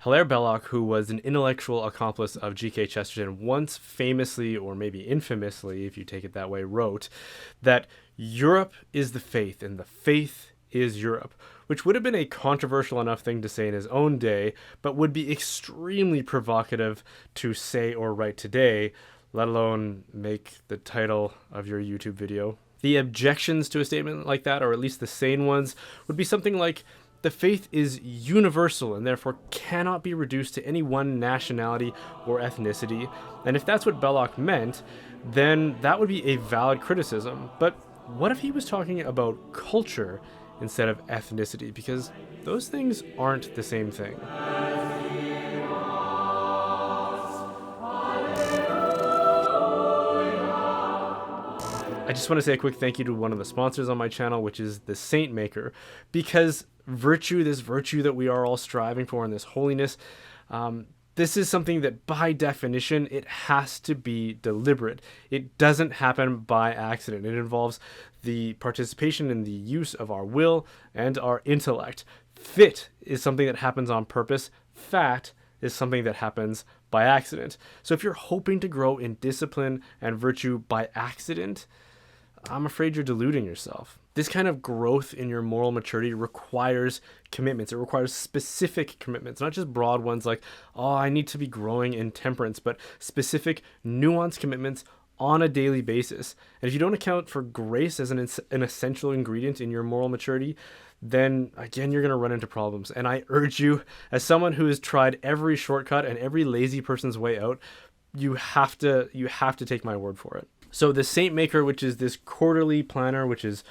Hilaire Belloc, who was an intellectual accomplice of GK Chesterton, once famously, or maybe infamously, if you take it that way, wrote that Europe is the faith and the faith is Europe, which would have been a controversial enough thing to say in his own day, but would be extremely provocative to say or write today, let alone make the title of your YouTube video. The objections to a statement like that, or at least the sane ones, would be something like, the faith is universal and therefore cannot be reduced to any one nationality or ethnicity. And if that's what Belloc meant, then that would be a valid criticism. But what if he was talking about culture instead of ethnicity? Because those things aren't the same thing. I just want to say a quick thank you to one of the sponsors on my channel, which is the Saint Maker, because this virtue that we are all striving for, and this holiness, this is something that by definition, it has to be deliberate. It doesn't happen by accident. It involves the participation in the use of our will and our intellect. Fit is something that happens on purpose. Fat is something that happens by accident. So if you're hoping to grow in discipline and virtue by accident, I'm afraid you're deluding yourself. This kind of growth in your moral maturity requires commitments. It requires specific commitments, not just broad ones like, oh, I need to be growing in temperance, but specific, nuanced commitments on a daily basis. And if you don't account for grace as an essential ingredient in your moral maturity, then again, you're going to run into problems. And I urge you, as someone who has tried every shortcut and every lazy person's way out, you have to take my word for it. So the Saint Maker, which is this quarterly planner, which is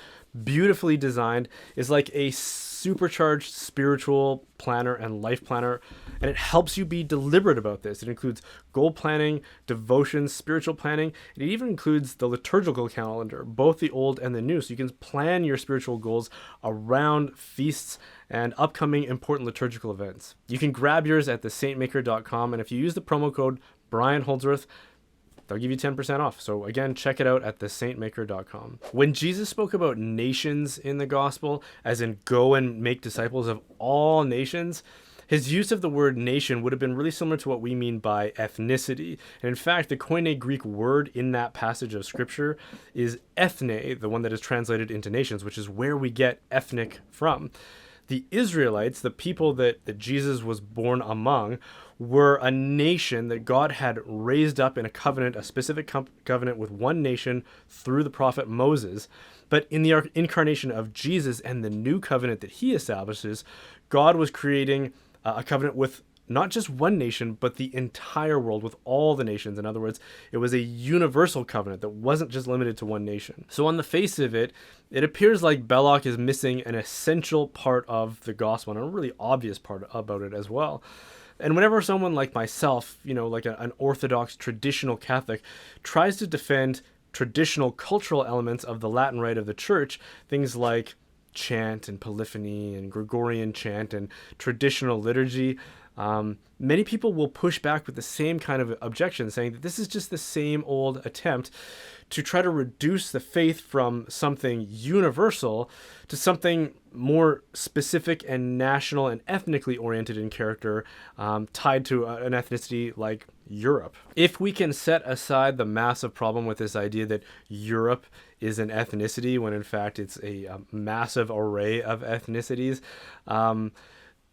beautifully designed, is like a supercharged spiritual planner and life planner, and it helps you be deliberate about this. It includes goal planning, devotions, spiritual planning. It even includes the liturgical calendar, both the old and the new, so you can plan your spiritual goals around feasts and upcoming important liturgical events. You can grab yours at thesaintmaker.com, and if you use the promo code Brian Holdsworth, they'll give you 10% off. So again, check it out at thesaintmaker.com. When Jesus spoke about nations in the gospel, as in go and make disciples of all nations, his use of the word nation would have been really similar to what we mean by ethnicity. And in fact, the Koine Greek word in that passage of scripture is ethne, the one that is translated into nations, which is where we get ethnic from. The Israelites, the people that Jesus was born among, were a nation that God had raised up in a covenant, a specific covenant with one nation through the prophet Moses. But in the incarnation of Jesus and the new covenant that he establishes, God was creating a covenant with not just one nation, but the entire world, with all the nations. In other words, it was a universal covenant that wasn't just limited to one nation. So on the face of it, it appears like Belloc is missing an essential part of the gospel, and a really obvious part about it as well. And whenever someone like myself, like an Orthodox traditional Catholic, tries to defend traditional cultural elements of the Latin rite of the church, things like chant and polyphony and Gregorian chant and traditional liturgy, many people will push back with the same kind of objection, saying that this is just the same old attempt to try to reduce the faith from something universal to something more specific and national and ethnically oriented in character, tied to an ethnicity like Europe. If we can set aside the massive problem with this idea that Europe is an ethnicity, when in fact it's a massive array of ethnicities,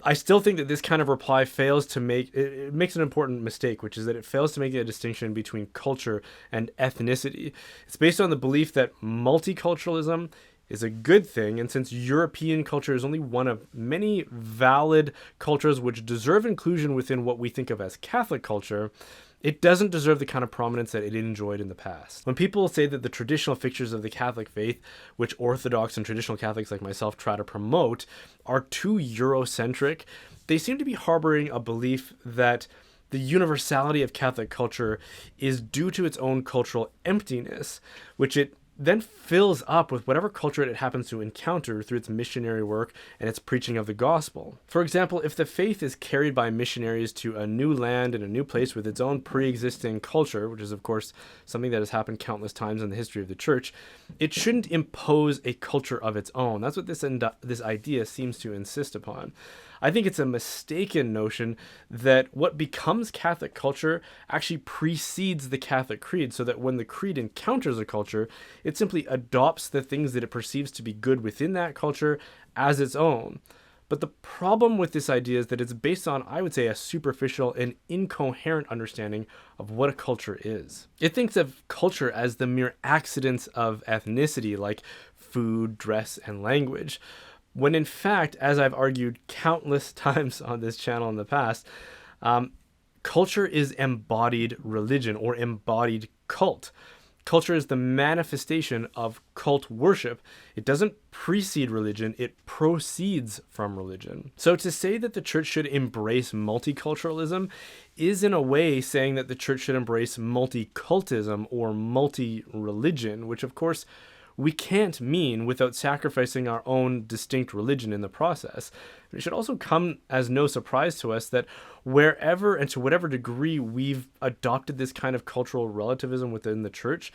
I still think that this kind of reply fails to it makes an important mistake, which is that it fails to make a distinction between culture and ethnicity. It's based on the belief that multiculturalism is a good thing, and since European culture is only one of many valid cultures which deserve inclusion within what we think of as Catholic culture, it doesn't deserve the kind of prominence that it enjoyed in the past. When people say that the traditional fixtures of the Catholic faith, which Orthodox and traditional Catholics like myself try to promote, are too Eurocentric, they seem to be harboring a belief that the universality of Catholic culture is due to its own cultural emptiness, which it then fills up with whatever culture it happens to encounter through its missionary work and its preaching of the gospel. For example, if the faith is carried by missionaries to a new land and a new place with its own pre-existing culture, which is of course something that has happened countless times in the history of the church, it shouldn't impose a culture of its own. That's what this idea seems to insist upon. I think it's a mistaken notion that what becomes Catholic culture actually precedes the Catholic creed, so that when the creed encounters a culture, it simply adopts the things that it perceives to be good within that culture as its own. But the problem with this idea is that it's based on, I would say, a superficial and incoherent understanding of what a culture is. It thinks of culture as the mere accidents of ethnicity, like food, dress, and language, when in fact, as I've argued countless times on this channel in the past, culture is embodied religion or embodied cult. Culture is the manifestation of cult worship. It doesn't precede religion, it proceeds from religion. So to say that the church should embrace multiculturalism is in a way saying that the church should embrace multicultism or multi-religion, which of course we can't mean without sacrificing our own distinct religion in the process. It should also come as no surprise to us that wherever and to whatever degree we've adopted this kind of cultural relativism within the church,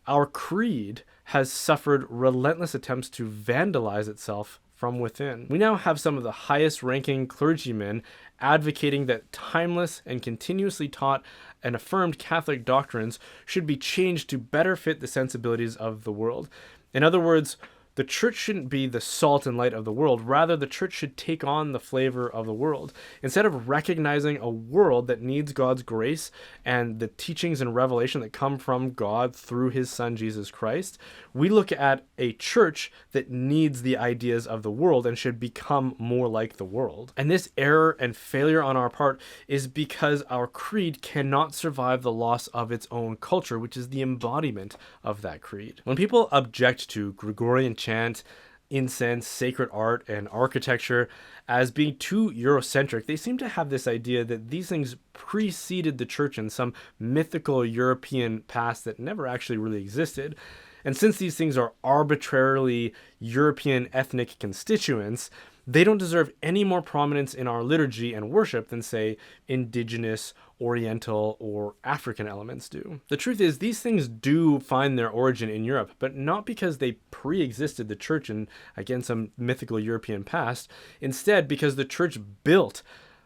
our creed has suffered relentless attempts to vandalize itself from within. We now have some of the highest ranking clergymen advocating that timeless and continuously taught and affirmed Catholic doctrines should be changed to better fit the sensibilities of the world. In other words, the church shouldn't be the salt and light of the world. Rather, the church should take on the flavor of the world. Instead of recognizing a world that needs God's grace and the teachings and revelation that come from God through his Son, Jesus Christ, we look at a church that needs the ideas of the world and should become more like the world. And this error and failure on our part is because our creed cannot survive the loss of its own culture, which is the embodiment of that creed. When people object to Gregorian chant, incense, sacred art, and architecture as being too Eurocentric, they seem to have this idea that these things preceded the church in some mythical European past that never actually really existed. And since these things are arbitrarily European ethnic constituents, they don't deserve any more prominence in our liturgy and worship than, say, indigenous, Oriental, or African elements do. The truth is, these things do find their origin in Europe, but not because they pre-existed the church in, again, some mythical European past. Instead, because the church built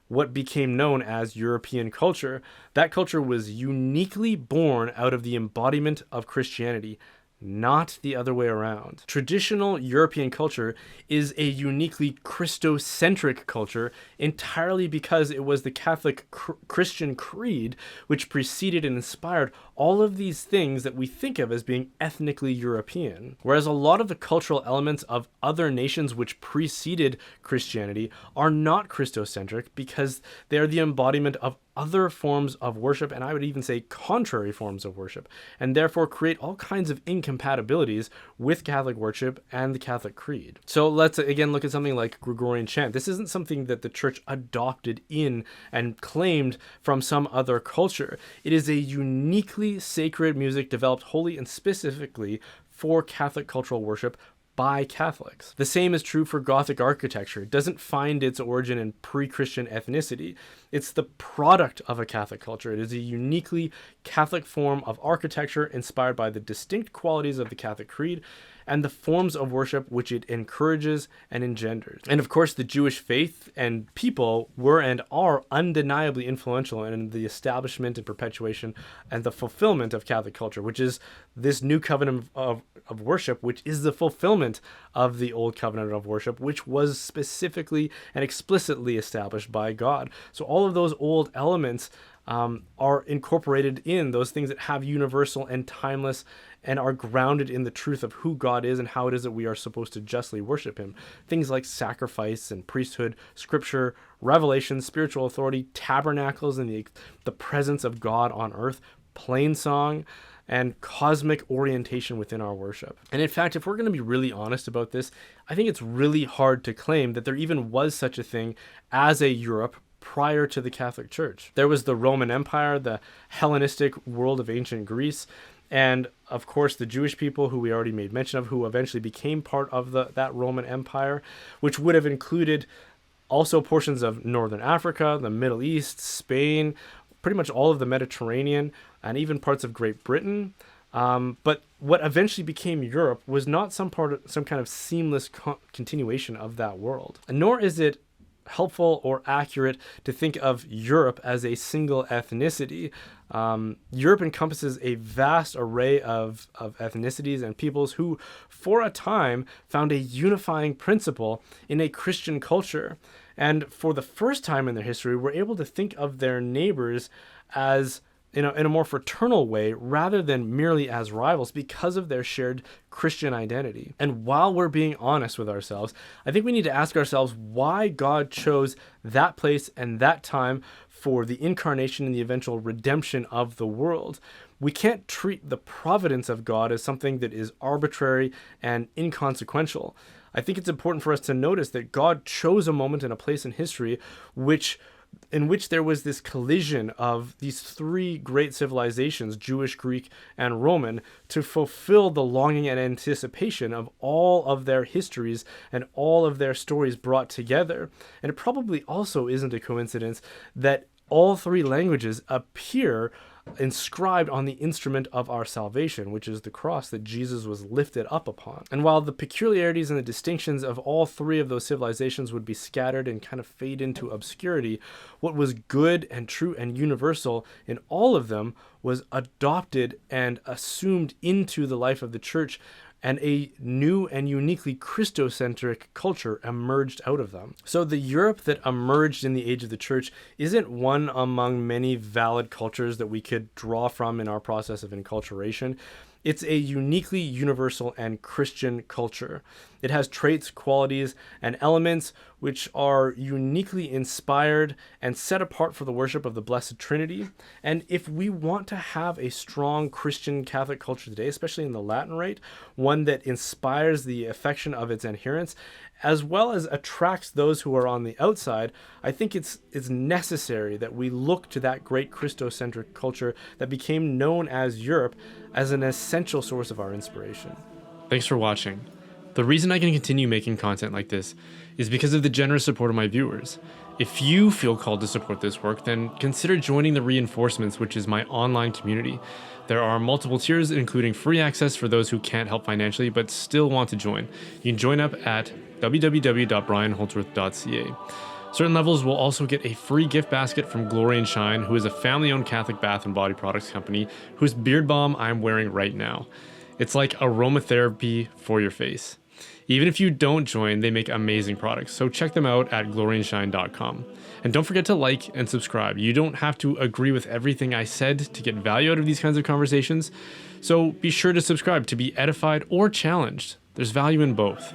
what became known as European culture. That culture was uniquely born out of the embodiment of Christianity, not the other way around. Traditional European culture is a uniquely Christocentric culture entirely because it was the Catholic Christian creed which preceded and inspired all of these things that we think of as being ethnically European. Whereas a lot of the cultural elements of other nations which preceded Christianity are not Christocentric because they are the embodiment of other forms of worship, and I would even say contrary forms of worship, and therefore create all kinds of incompatibilities with Catholic worship and the Catholic creed. So let's again look at something like Gregorian chant. This isn't something that the church adopted in and claimed from some other culture. It is a uniquely sacred music developed wholly and specifically for Catholic cultural worship by Catholics. The same is true for Gothic architecture. It doesn't find its origin in pre-Christian ethnicity. It's the product of a Catholic culture. It is a uniquely Catholic form of architecture inspired by the distinct qualities of the Catholic creed and the forms of worship which it encourages and engenders. And of course, the Jewish faith and people were and are undeniably influential in the establishment and perpetuation and the fulfillment of Catholic culture, which is this new covenant of worship, which is the fulfillment of the old covenant of worship, which was specifically and explicitly established by God. So all of those old elements are incorporated in those things that have universal and timeless and are grounded in the truth of who God is and how it is that we are supposed to justly worship him. Things like sacrifice and priesthood, scripture, revelation, spiritual authority, tabernacles and the presence of God on earth, plain song, and cosmic orientation within our worship. And in fact, if we're going to be really honest about this, I think it's really hard to claim that there even was such a thing as a Europe prior to the Catholic Church. There was the Roman Empire, the Hellenistic world of ancient Greece, And of course, the Jewish people, who we already made mention of, who eventually became part of that Roman Empire, which would have included also portions of Northern Africa, the Middle East, Spain, pretty much all of the Mediterranean, and even parts of Great Britain. But what eventually became Europe was not some kind of seamless continuation of that world. And nor is it helpful or accurate to think of Europe as a single ethnicity. Europe encompasses a vast array of ethnicities and peoples who, for a time, found a unifying principle in a Christian culture. And for the first time in their history, were able to think of their neighbors as in a more fraternal way rather than merely as rivals because of their shared Christian identity. And while we're being honest with ourselves, I think we need to ask ourselves why God chose that place and that time for the incarnation and the eventual redemption of the world. We can't treat the providence of God as something that is arbitrary and inconsequential. I think it's important for us to notice that God chose a moment and a place in history in which there was this collision of these three great civilizations, Jewish, Greek, and Roman, to fulfill the longing and anticipation of all of their histories and all of their stories brought together. And it probably also isn't a coincidence that all three languages appear inscribed on the instrument of our salvation, which is the cross that Jesus was lifted up upon. And while the peculiarities and the distinctions of all three of those civilizations would be scattered and kind of fade into obscurity, what was good and true and universal in all of them was adopted and assumed into the life of the church, and a new and uniquely Christocentric culture emerged out of them. So the Europe that emerged in the age of the church isn't one among many valid cultures that we could draw from in our process of enculturation. It's a uniquely universal and Christian culture. It has traits, qualities, and elements which are uniquely inspired and set apart for the worship of the Blessed Trinity. And if we want to have a strong Christian Catholic culture today, especially in the Latin Rite, one that inspires the affection of its adherents, as well as attracts those who are on the outside, I think it's necessary that we look to that great Christocentric culture that became known as Europe as an essential source of our inspiration. Thanks for watching. The reason I can continue making content like this is because of the generous support of my viewers. If you feel called to support this work, then consider joining the Reinforcements, which is my online community. There are multiple tiers, including free access for those who can't help financially but still want to join. You can join up at www.brianholdsworth.ca. Certain levels will also get a free gift basket from Glory and Shine, who is a family-owned Catholic bath and body products company whose beard balm I'm wearing right now. It's like aromatherapy for your face. Even if you don't join, they make amazing products, so check them out at gloryandshine.com. And don't forget to like and subscribe. You don't have to agree with everything I said to get value out of these kinds of conversations, so be sure to subscribe to be edified or challenged. There's value in both.